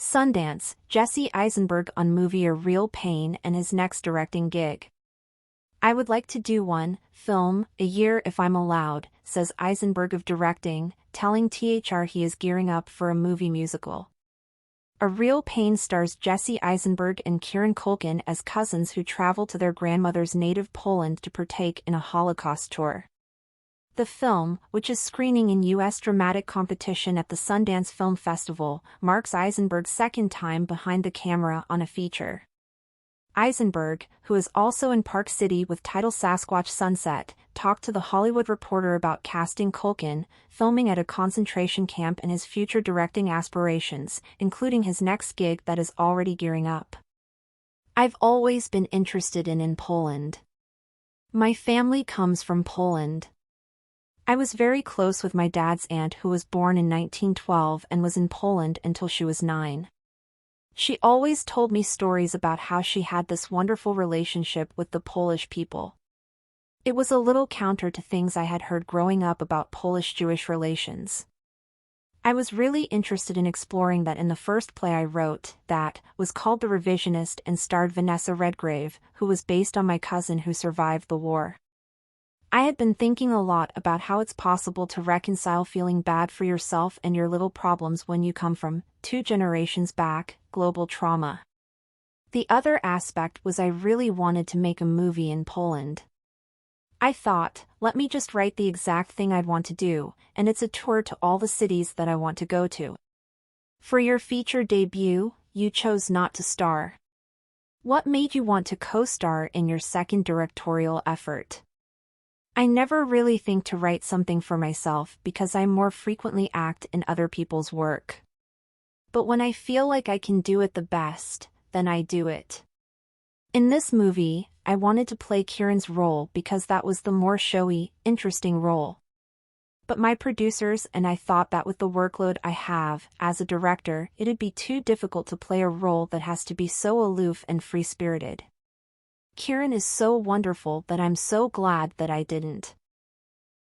Sundance, Jesse Eisenberg on movie A Real Pain and his next directing gig. I would like to do one film a year if I'm allowed, says Eisenberg of directing, telling THR he is gearing up for a movie musical. A Real Pain stars Jesse Eisenberg and Kieran Culkin as cousins who travel to their grandmother's native Poland to partake in a Holocaust tour. The film, which is screening in U.S. dramatic competition at the Sundance Film Festival, marks Eisenberg's second time behind the camera on a feature. Eisenberg, who is also in Park City with title Sasquatch Sunset, talked to The Hollywood Reporter about casting Culkin, filming at a concentration camp and his future directing aspirations, including his next gig that is already gearing up. I've always been interested in Poland. My family comes from Poland. I was very close with my dad's aunt who was born in 1912 and was in Poland until she was 9. She always told me stories about how she had this wonderful relationship with the Polish people. It was a little counter to things I had heard growing up about Polish-Jewish relations. I was really interested in exploring that in the first play I wrote, that was called The Revisionist and starred Vanessa Redgrave, who was based on my cousin who survived the war. I had been thinking a lot about how it's possible to reconcile feeling bad for yourself and your little problems when you come from, 2 generations back, global trauma. The other aspect was I really wanted to make a movie in Poland. I thought, let me just write the exact thing I'd want to do, and it's a tour to all the cities that I want to go to. For your feature debut, you chose not to star. What made you want to co-star in your second directorial effort? I never really think to write something for myself because I more frequently act in other people's work. But when I feel like I can do it the best, then I do it. In this movie, I wanted to play Kieran's role because that was the more showy, interesting role. But my producers and I thought that with the workload I have as a director, it'd be too difficult to play a role that has to be so aloof and free-spirited. Kieran is so wonderful that I'm so glad that I didn't.